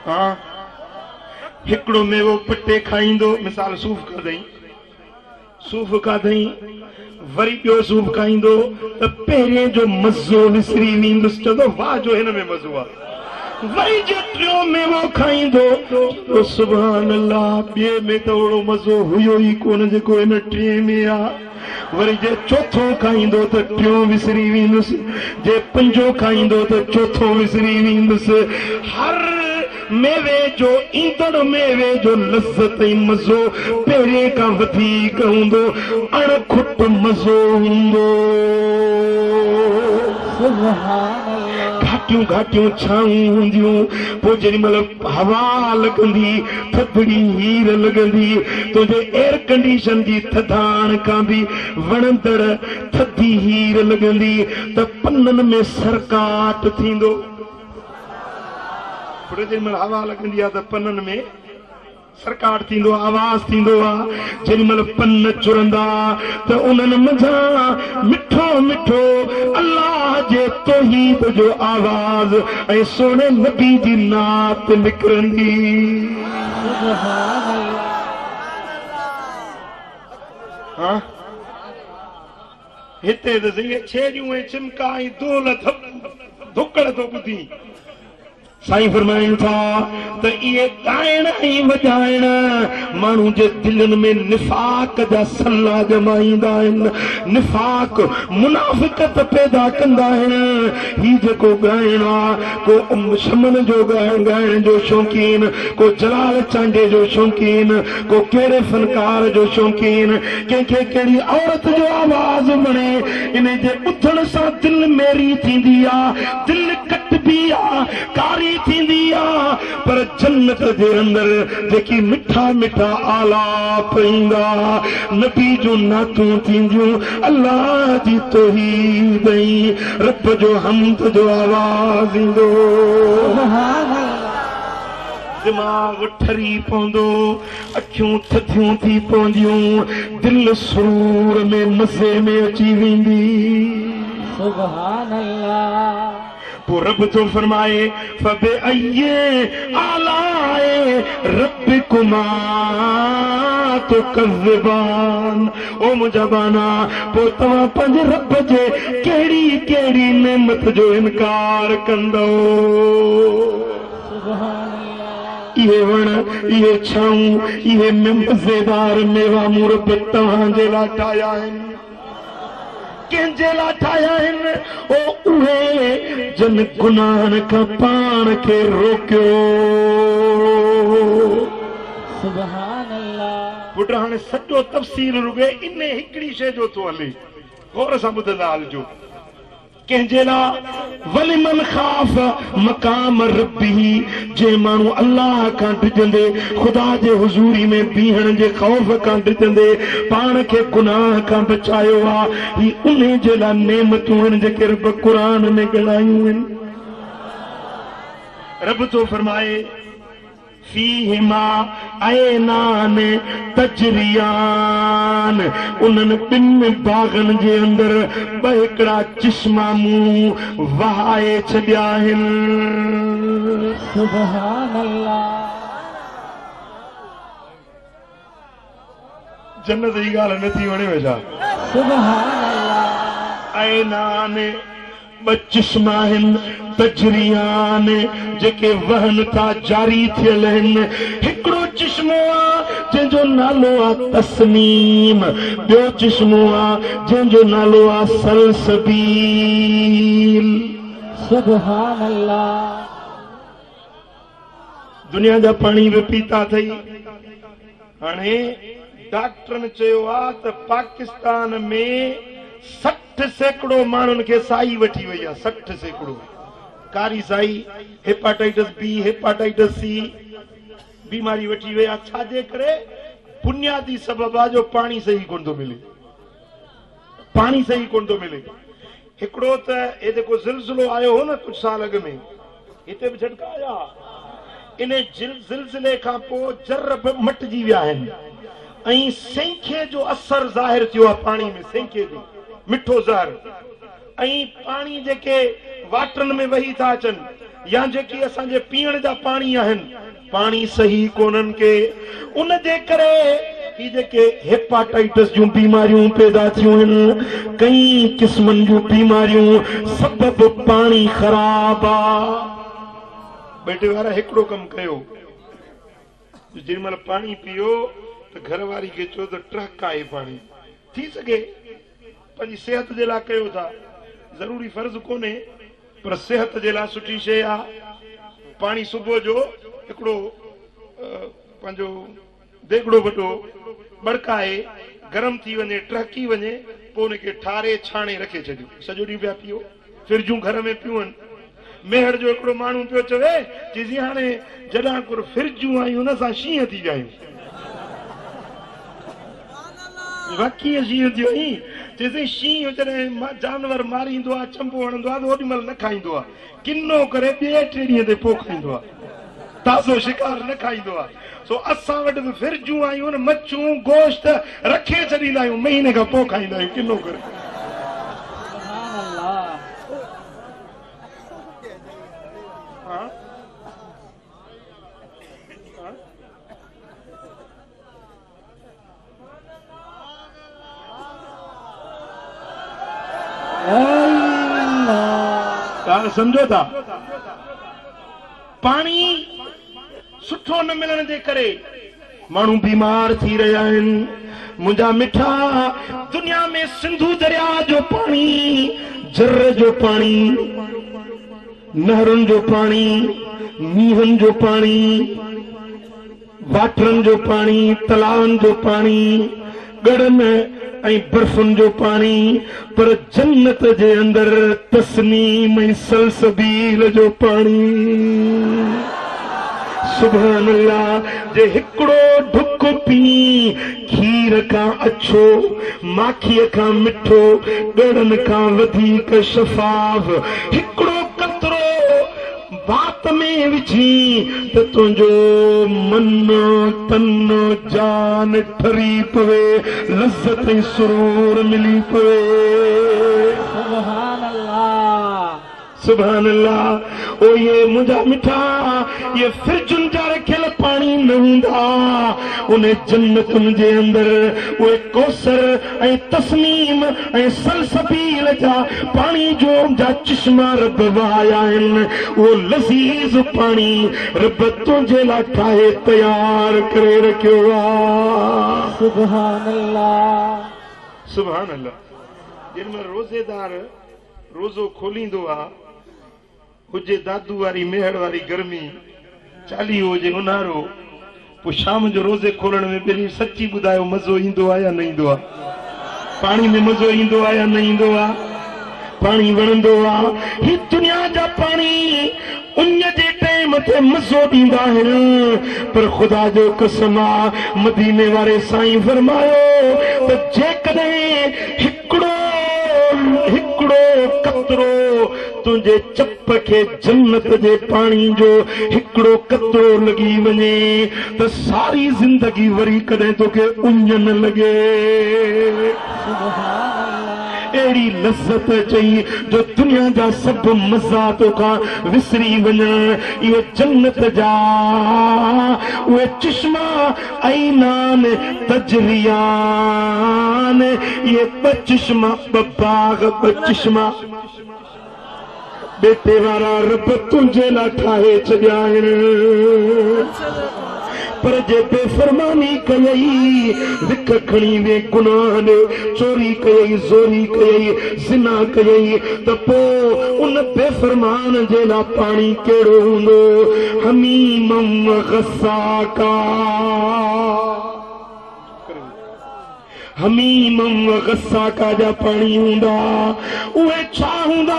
हाँ हिकड़ो मेवो पटे खाईंदो मिसाल सूफ कर दई सूफ का दई वरी ॿियो सूफ खाईंदो त पहिरें जो मज़ो विसरी वेंदुसि चवंदो वाह जो हिन में मज़ो आहे वरी जो टियों मेवो खाईंदो तो सुभान अल्लाह ॿिए में त ओड़ो मज़ो हुयो ई कोन जेको हिन टे में आहे वरी जे चौथो खाईंदो त टियों विसरी वेंदुसि जे पंजो खाईंदो त चौथो विसरी वेंदुसि हर मेवे जो ईंदड़ मेवे जो लज़्ज़त ऐं मज़ो पहिरें खां वधीक हूंदो अणखुट मज़ो हूंदो घाटियूं घाटियूं छाऊं हूंदियूं पोइ जेॾी महिल हवा लॻंदी थधड़ी हीर लॻंदी तुंहिंजे एयर कंडीशन जी थधाण खां बि वणंदड़ थधी हीर लॻंदी त पननि में सरकाट थींदो जेॾी महिल हवा लॻंदी आहे त पननि में सरकार थींदो आवाज़ थींदो आहे जेॾी महिल पन चुरंदा त उन्हनि मंझां मिठो मिठो अल्लाह जे तौहीद जो आवाज़ ऐं सोने नबी जी नात निकिरंदी हाँ हिते त सही छेड़ियूं ऐं चिमका ऐं दोल धुकड़ थो ॿुधी साईं फरमाइनि था त इहे ॻाइण ऐं वॼाइण माण्हू जे दिलनि में निफ़ाक़ जा सल्ला जमाईंदा आहिनि निफ़ाक़ मुनाफ़िक़त पैदा कंदा आहिनि ही जेको ॻाइण आहे को शमन जो ॻाइण जो शौक़ीन को जलाल चांडे जो शौक़ीन को कहिड़े फनकार जो शौक़ीन कंहिंखे कहिड़ी औरत जो आवाज़ वणे इन जे ॿुधण सां दिलि मेरी थींदी आहे दिलि कटबी आहे कारी थींदी आहे पर जन्नत जे अंदर जेकी मिठा मिठा आलाप ईंदा नबी जूं नातूं थींदियूं अल्लाह जी तौहीद ऐं रब जो हम्द जो आवाज़ ईंदो दिमाग़ ठरी पवंदो अखियूं थधियूं थी पवंदियूं दिलि सुरूर में मज़े में अची वेंदी सुभान अल्लाह तो रब तो फरमाए फबे अये आलाए रब्बिकुमा तो कज़्ज़बान ओ मुजबाना पो तवा पंज रब जे केड़ी केड़ी नेमत जो इनकार कंदो सुभान अल्लाह ये वण ये छाऊं ये मज़ेदार मेवा मुरब तव्हांजे लाइ ठाहिया आहिनि कंहिंजे लाइ ठाहिया आहिनि ओ उहे जन गुनाहनि खां पाण खे रोकियो सुभान अल्लाह पुट हाणे सॼो तफ़सील रुॻे इन हिकिड़ी शइ जो थो हले गौर सां ॿुधंदा हलिजो कंहिंजे लाइ वलिमन ख़ाफ़ मक़ाम रब्बी जे माण्हू अल्लाह खां डिॼंदे ख़ुदा जे हुज़ूरी में बीहण जे ख़ौफ़ खां डिॼंदे पाण खे गुनाह खां बचायो आहे ही उन जे लाइ नेमतूं आहिनि जेके रब क़ुरान में ॻाल्हायूं आहिनि रब थो फरमाए फीहिमा ऐनान तजरियान उन्हनि ॿिनि बाग़नि जे अंदर ॿ हिकिड़ा चश्मा मूं वहाए छॾिया आहिनि सुभान अल्लाह जन्नत जी ॻाल्हि नथी वणे छा सुभान अल्लाह ऐनान ॿ चश्मा आहिनि तजरियान जेके वहन था जारी थियल आहिनि हिकिड़ो चश्मो आहे जंहिंजो नालो आहे तस्नीम ॿियो चश्मो आहे जंहिंजो नालो आहे सलसबील सुभान अल्लाह दुनिया जा पाणी बि पीता अथई हाणे डॉक्टरनि चयो आहे त पाकिस्तान में 60 सैकड़ो माण्हुनि खे साई वठी वई आहे 60 सैकड़ो कारी साई हेपाटाइटिस बी हेपाटाइटिस सी बीमारी वठी वई आहे छाजे करे बुनियादी सबब आहे जो पाणी सही कोन थो मिले पाणी सही कोन थो मिले हिकिड़ो त हे जेको ज़िलज़िलो आयो हो न कुझु साल अॻु में हिते बि झटका आया इन ज़िलज़िले खां पोइ जर बि मटिजी विया आहिनि ऐं सेंखे जो असर ज़ाहिर थियो आहे पाणी में सेंखे जो मिठो ज़हर ऐं पाणी जेके वाटरनि में वही था अचनि या जेकी असांजे पीअण जा पानी आहिनि पानी सही कोन्हनि के उन जे करे ही जेके हेपाटाइटिस जूं बीमारियूं पैदा थियूं आहिनि कई किस्मनि जूं बीमारियूं सबब पानी ख़राब आ। बेटे वारा हिकिड़ो कमु कयो जेमल पानी पियो तो घर वारी के चो तो ट्रक आहे पानी थी सके पंहिंजी सेहत जे लाइ कयो था ज़रूरी फर्ज़ कोन्हे पर सेहत जे लाइ सुठी शइ आहे। पानी सुबुह जो हिकिड़ो पंहिंजो देगड़ो वॾो बड़काए गरम थी वञे टहकी वञे पोइ उनखे ठारे छाणे रखे छॾियो सॼो ॾींहुं पिया पियो फ्रिजूं घर में पियूं आहिनि। मेहर जो हिकिड़ो माण्हू पियो चवे चइजी हाणे जॾहिं कुर फ्रिजूं आयूं न असां शींहं थी जायूं वाक़ई शींहं थियो ई चइजे शींहं जॾहिं जानवर मारींदो आहे चंबो हणंदो आहे त ओॾी महिल न खाईंदो आहे किनो करे ॿिए टे ॾींहं ते पोइ खाईंदो आहे ताज़ो शिकार न खाईंदो आहे। सो असां वटि बि फ्रिजूं आयूं न मच्छूं गोश्त रखे छॾींदा आहियूं महीने खां पोइ खाईंदा आहियूं किनो करे। समझो था पानी सुठो न मिलण जे करे माण्हू बीमार थी रहिया आहिनि। मुंहिंजा मिठा दुनिया में सिंधु दरिया जो पानी जर्र जो पानी नहरुनि जो पानी मींहनि जो पानी वाटरनि जो पानी तलावनि जो पानी गड़नि ऐं बर्फुनि जो पानी पर जन्नत जे अंदर तस्नीम ऐं सलसबील जो पानी सुभान अल्लाह जे हिकिड़ो ढुक पी खीर खां अछो माखीअ खां मिठो ॻड़नि खां वधीक शफ़ाफ़ हिकिड़ो कतरो बात में विझी त तुंहिंजो मन तन जान ठरी पवे लज़्ज़त ऐं सुरूर मिली पवे। सुभान अल्लाह सुभान अल्लाह। ओ ये मुंहिंजा मिठा ये फ्रिजुनि जा रखियल पानी न हूंदा उन जन्नतुनि जे अंदर उहे कौसर ऐं तस्नीम ऐं सलसबील जा पानी जो जा चश्मा रब वहाया आहिनि उहो लज़ीज़ पानी रब तुंहिंजे लाइ ठाहे तयार करे रखियो आहे। सुभान अल्लाह सुभान अल्लाह। जिन में रोज़ेदार रोज़ो खोलींदो आहे हुजे दादू वारी मेहर वारी गर्मी चालीहो हुजे उन्हारो पोइ शाम जो रोज़े खोलण में पहिरीं सची ॿुधायो मज़ो ईंदो आहे या न ईंदो आहे? पाणी में मज़ो ईंदो आहे या न ईंदो आहे? पाणी वणंदो आहे? ही दुनिया जा पाणी उन जे टाइम ते मज़ो ॾींदा आहिनि पर ख़ुदा जो कसम आहे मदीने वारे साईं फरमायो त जेकॾहिं हिकिड़ो कतरो तुंहिंजे चप खे जन्नत जे पाणी जो हिकिड़ो कतरो लॻी वञे त सारी ज़िंदगी वरी कॾहिं तोखे उञ न लॻे। अहिड़ी लज़्ज़त चई जो दुनिया जा सभु मज़ा तोखां विसरी वञनि इहे जन्नत जा उहे चश्मा ऐनान तजरियान इहे ॿ चश्मा ॿ बाग़ ॿ चश्मा बेटे वारा रब तुंहिंजे लाइ ठाहे छॾिया आहिनि पर जे बेफ़रमानी कयई विख खणी वे गुनाह ने चोरी कयई ज़ोरी कयई ज़िना कयई त पोइ उन बेफ़रमान जे लाइ पाणी कहिड़ो हूंदो? हमीमम गस्साका हमीमम गस्साका जा पाणी हूंदा उहे छा हूंदा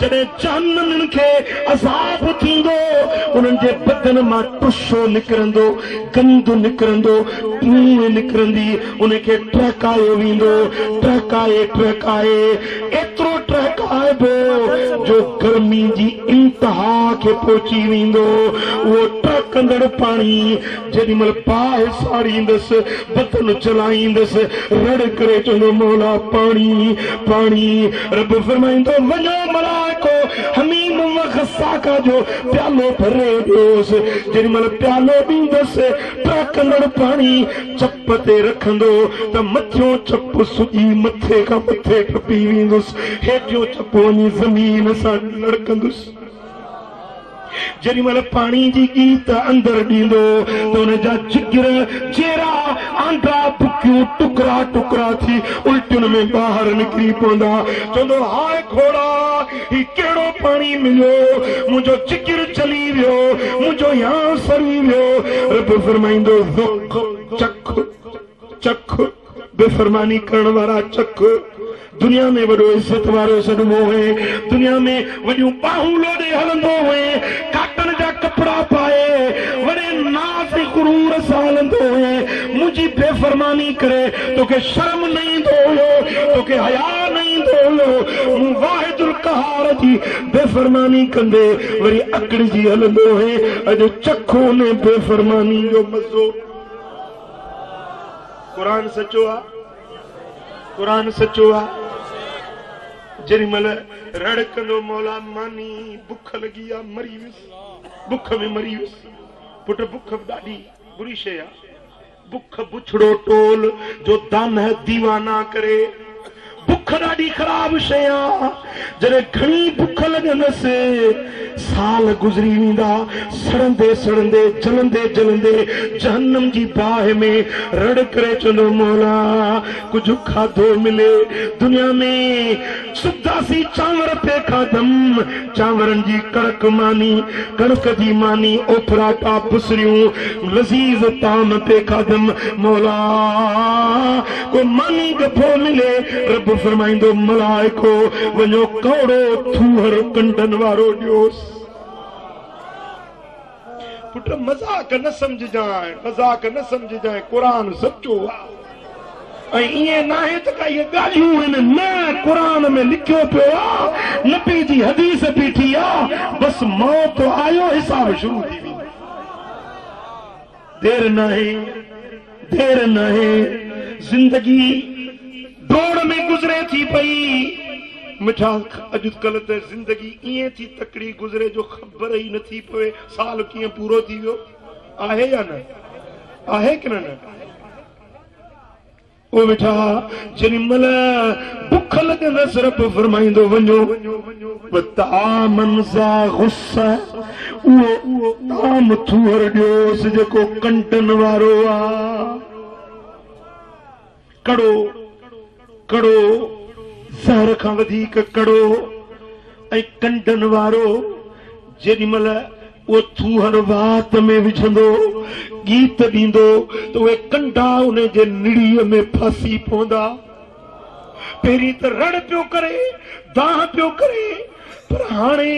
जॾहिं जानवरनि खे अज़ाब थींदो उन्हनि जे बदन मां टुशो निकिरंदो गंदु निकिरंदो पूण निकिरंदी उनखे टहकायो वेंदो टहकाए टहकाए एतिरो टहकाइबो जो गर्मी जी इंतहा खे पहुची वेंदो। उहो टहकंदड़ पाणी जेॾी महिल पाए साड़ींदसि बदन चलाईंदसि रड़ करे चवंदो मौला पाणी पाणी रब फरमाईंदो वञो मलाइको हमीम साका जो प्यालो भरे दोस जेडी मल प्यालो दींदस ट्रकंदड़ पानी चप ते रखंदो त मथियों चप सुजी मथे का मथे टपी वेंदुस हेठियों चप वञी ज़मीन सां लड़कंदुस जरी मल पानी जी गीत अंदर दींदो तो उन जा जिगर चेहरा आंडा बुकियूं टुकड़ा टुकड़ा थी उल्टियुनि में बाहर निकरी पवंदा चवंदो हाय घोड़ा ही केड़ो पानी मिलियो मुंहिंजो जिगर चली वियो मुंहिंजो यहाँ सड़ी वियो रब फरमाईंदो ज़ुक चख चख बेफरमानी करण वारा चख दुनिया में वडो इज्जत वारो सदमो है दुनिया में वडियूं बाहूं लोडे हलंदो है काटन जा कपड़ा पाए वडे नाज़ गुरूर सां हलंदो है मुझी बेफरमानी करे तोखे शर्म नहीं दोयो तोखे हया नहीं दोयो मु वाहिदुल कहार जी बेफरमानी कंदे वरी अकड़ जी हलंदो है अज चखो ने बेफरमानी जो मज़ो कुरान सचो आ कुरान सचो आ जरी मल रड़कंदो मौला मानी बुख लगी आ मरी विस बुख में मरी विस पुट बुख ॾाढी बुरी शइ आ बुख बुछड़ो टोल जो दम है दीवाना करे बुख ॾाढी ख़राब शइ आ जॾहिं घणी बुख लॻंदसि साल गुज़री वेंदा सड़ंदे सड़ंदे जलंदे जलंदे जहन्नम जी बाहि में रड़ करे चवंदो मौला कुझु खाधो मिले दुनिया में सुदासी चांवर पे खाधम चांवरनि जी कड़क मानी कणक जी मानी ओपराटा बुसरियूं लज़ीज़ ताम पे खाधम मौला को मानी गफो मिले रब फरमाइंदो मलाइको वञो कौड़ो थूहर कंडन वारो ॾियोस पुट मजाक न समझजाए कुरान सच्चो आहे इएं नाहे त का इहे ॻाल्हियूं आहिनि न कुरान में लिखियो पियो आहे नबी जी हदीस बीठी आहे बस मौत आयो हिसाब शुरू थी वेंदो देर नाहे जिंदगी दौड़ में गुजरे थी पई मिठा अॼुकल्ह त जिंदगी ईअं थी तकड़ी गुजरे जो ख़बर ई नथी पवे साल कीअं पूरो थी वियो आहे या न आहे कि न ओ मिठा जेॾी महिल बुख लॻंदसि रब फरमाईंदो वञो तामन ज़ा गुस्सा उहो ताम थूअर ॾियोसि जेको कंटन वारो आहे कड़ो कड़ो ज़हर खां वधीक कड़ो ऐं कंडन वारो जेॾी महिल उहो थूहर वात में विझंदो गीत ॾींदो त उहे कंडा उन जे निड़ीअ में फासी पवंदा पहिरीं त रड़ पियो करे दाह पियो करे पर हाणे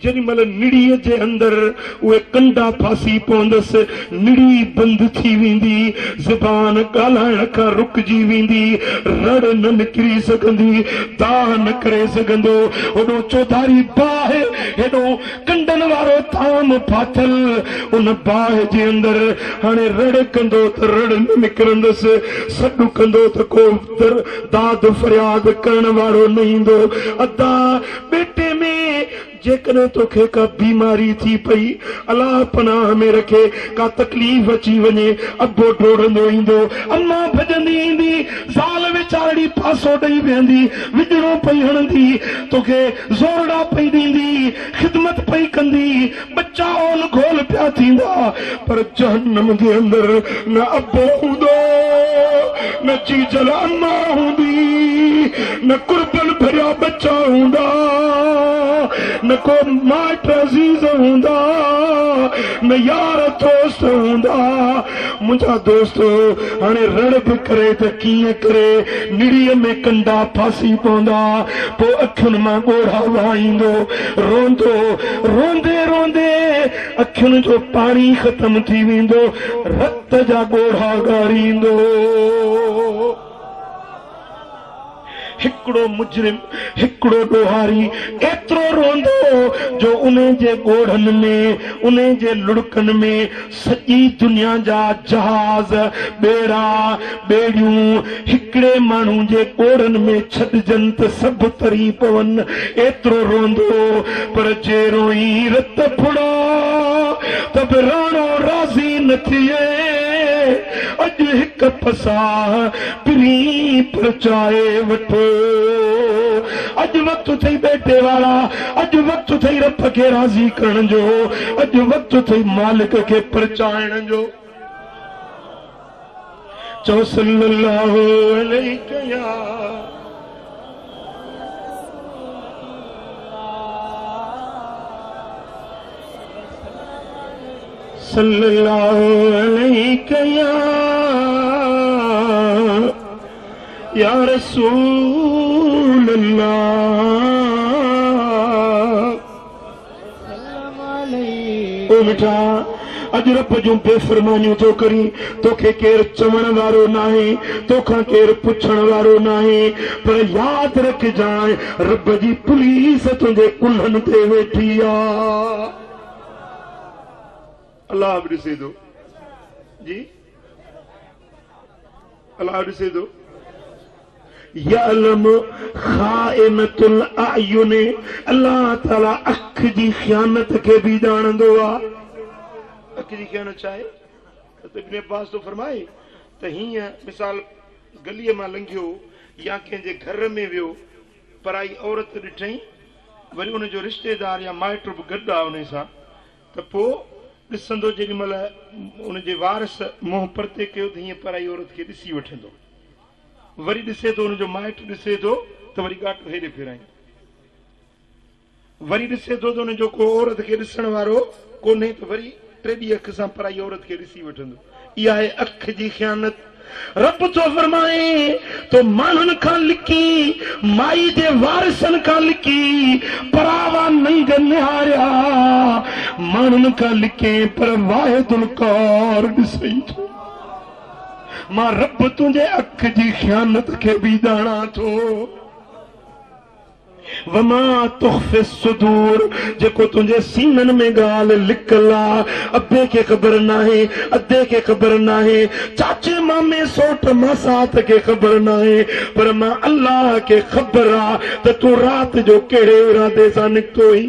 जेॾी महिल निड़ीअ जे अंदरि उहे कंडा फासी पवंदसि निड़ी बंदि थी वेंदी ज़बान ॻाल्हाइण खां रुकिजी वेंदी रड़ न निकिरी सघंदी दाह न करे सघंदो होॾो चौधारी बाहि हेॾो कंडनि वारो ताम फाथल उन बाहि जे अंदरि हाणे रड़ कंदो त रड़ न निकिरंदसि सॾु कंदो त को दाद फरियाद करण वारो न ईंदो अदा बेटे में जेकॾहिं तोखे का बीमारी थी पई अलाह पनाह में रखे का तकलीफ़ अची वञे अबो डोड़ंदो ईंदो अम्मा भॼंदी ईंदी ज़ाल वीचारड़ी पासो ॾेई वेहंदी विझड़ो पई हणंदी तोखे ज़ोरड़ा पई ॾींदी ख़िदमत पई कंदी बच्चा ओल घोल पिया थींदा पर जहन्नम जे अंदरि न अबो हूंदो न चीजल अम्मा हूंदी न कुर्बन भरिया बच्चा हूंदा न को माट अज़ीज़ हूंदा न यार दोस्त हूंदा मुंहिंजा दोस्त हाणे रड़ बि करे त कीअं करे निड़ीअ में कंडा फासी पवंदा पोइ अखियुनि मां ॻोढ़ा वहाईंदो रोंदो रोंदे रोंदे अखियुनि जो पाणी ख़तम थी वेंदो रत जा ॻोढ़ा ॻारींदो हिकिड़ो मुजरिम हिकिड़ो ॾोहारी एतिरो रोंदो जो उन्हें जे गोढ़न में उन्हें जे लुड़कन में सॼी दुनिया जा जहाज बेड़ा बेड़ियूं हिकड़े माण्हू जे गोढ़न में छॾजनि त सभु तरी पवन एतिरो रोंदो पर जे रोई रत फुड़ो त बि राणो राज़ी न थिए अॼु हिकु पसाह पिरी परचाए वठो अॼु वक़्तु थई बेटे वारा अॼु वक़्तु थई रब खे राज़ी करण जो अॼु वक़्तु थई मालिक खे परचाइण जो चओ सल्लल्लाहु अलैहि या सल्लल्लाहु अलैहि या रसूल अल्लाह ओ मिठा अज रब जूं बेफरमानियूं तो करी तोखे केर चवण वारो नाहे तोखां केर पुछण वारो नाहे पर याद रख जाए रब जी पुलिस तुंहिंजे कुल्हनि ते वेठी आ अल्लाह बि ॾिसे थो जी अल्लाह ॾिसे थो यअलम खाइनतुल अयुन अल्लाह ताला अख जी ख़यानत के भी ॼाणंदो आहे अख जी ख़यानत छा आहे त इब्न अब्बास तो फरमाए त हीअं मिसाल गलीअ मां लंघियो या कंहिंजे घर में वियो पराई औरत ॾिठई वरी उनजो रिश्तेदार या माइट बि गॾु आहे उन सां त पोइ ॾिसंदो जेॾी महिल उनजे वारस मुंहुं परते कयो त हीअं पराई औरत खे ॾिसी वठंदो वरी ॾिसे थो उनजो माइट ॾिसे थो त वरी गाटो हेॾे फिराई वरी ॾिसे थो त उनजो को औरत खे ॾिसण वारो कोन्हे त वरी टेॾी अख सां पराई औरत खे ॾिसी वठंदो इहा आहे अख जी ख़यानत रब तो फरमाए तो माण्हुनि खां लिकी माई जे वारिसनि खां लिकी परावा नंग निहारिया माण्हुनि खां लिके पर वाहिदुल कार ॾिसई थो मां रब तुंहिंजे अख जी ख़यानत खे बि ॼाणा थो वमा तुख़्फ़ि सुदूर जेको तुंहिंजे सीननि में ॻाल्हि लिकल आहे अबे खे ख़बर नाहे अधे खे ख़बर नाहे चाचे मामे सोट मासात खे ख़बर नाहे पर मां अल्लाह खे ख़बर आहे त तूं राति जो कहिड़े इरादे सां निकितो हुई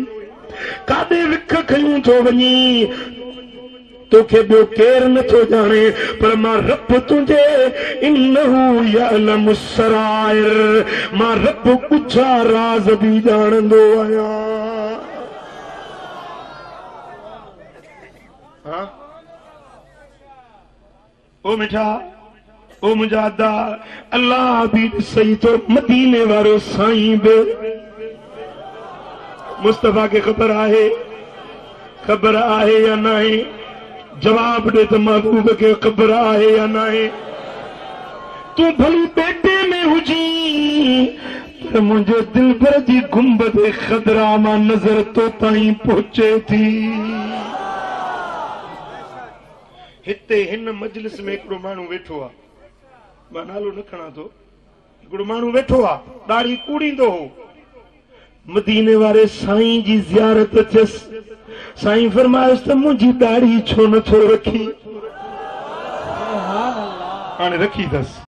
काॾे विख खयूं थो वञी तोखे ॿियो केरु नथो ॼाणे पर मां रब तुंहिंजे इन्नहु यअलमु सराइर मां रब कुझा राज़ बि ॼाणंदो आहियां हा ओ मिठा ओ मुंहिंजा अदा अल्लाह बि ॾिसई थो मदीने वारो साईं बि मुस्तफ़ा खे ख़बर आहे या नाहे जवाब दे तो महबूब के ख़बर आहे या नाहे तू भली बेटे में हुजी पर मुझे दिल भर जी गुंबद खदरा मां नजर तो ताईं पहुचे थी हिते हिन मजलिस में हिकिड़ो माण्हू वेठो आहे मां नालो न खणा थो हिकिड़ो माण्हू वेठो आहे ॾाढ़ी कूड़ींदो हो मदीने वारे साईं जी ज़ियारत अचसि साईं फरमायसि त मुंहिंजी दाढ़ी छो नथो रखी हाणे रखी अथसि